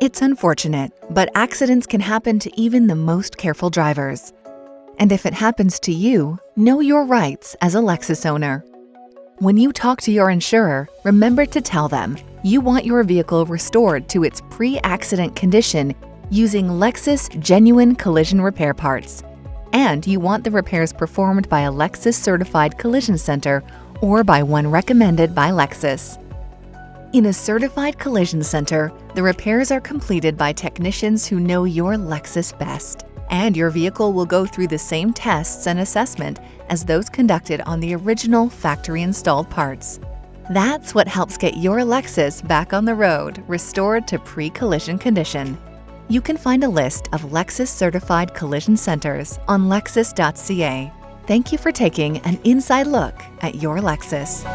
It's unfortunate, but accidents can happen to even the most careful drivers. And if it happens to you, know your rights as a Lexus owner. When you talk to your insurer, remember to tell them you want your vehicle restored to its pre-accident condition using Lexus genuine collision repair parts. And you want the repairs performed by a Lexus certified collision center or by one recommended by Lexus. In a certified collision center, the repairs are completed by technicians who know your Lexus best, and your vehicle will go through the same tests and assessment as those conducted on the original factory-installed parts. That's what helps get your Lexus back on the road, restored to pre-collision condition. You can find a list of Lexus certified collision centers on lexus.ca. Thank you for taking an inside look at your Lexus.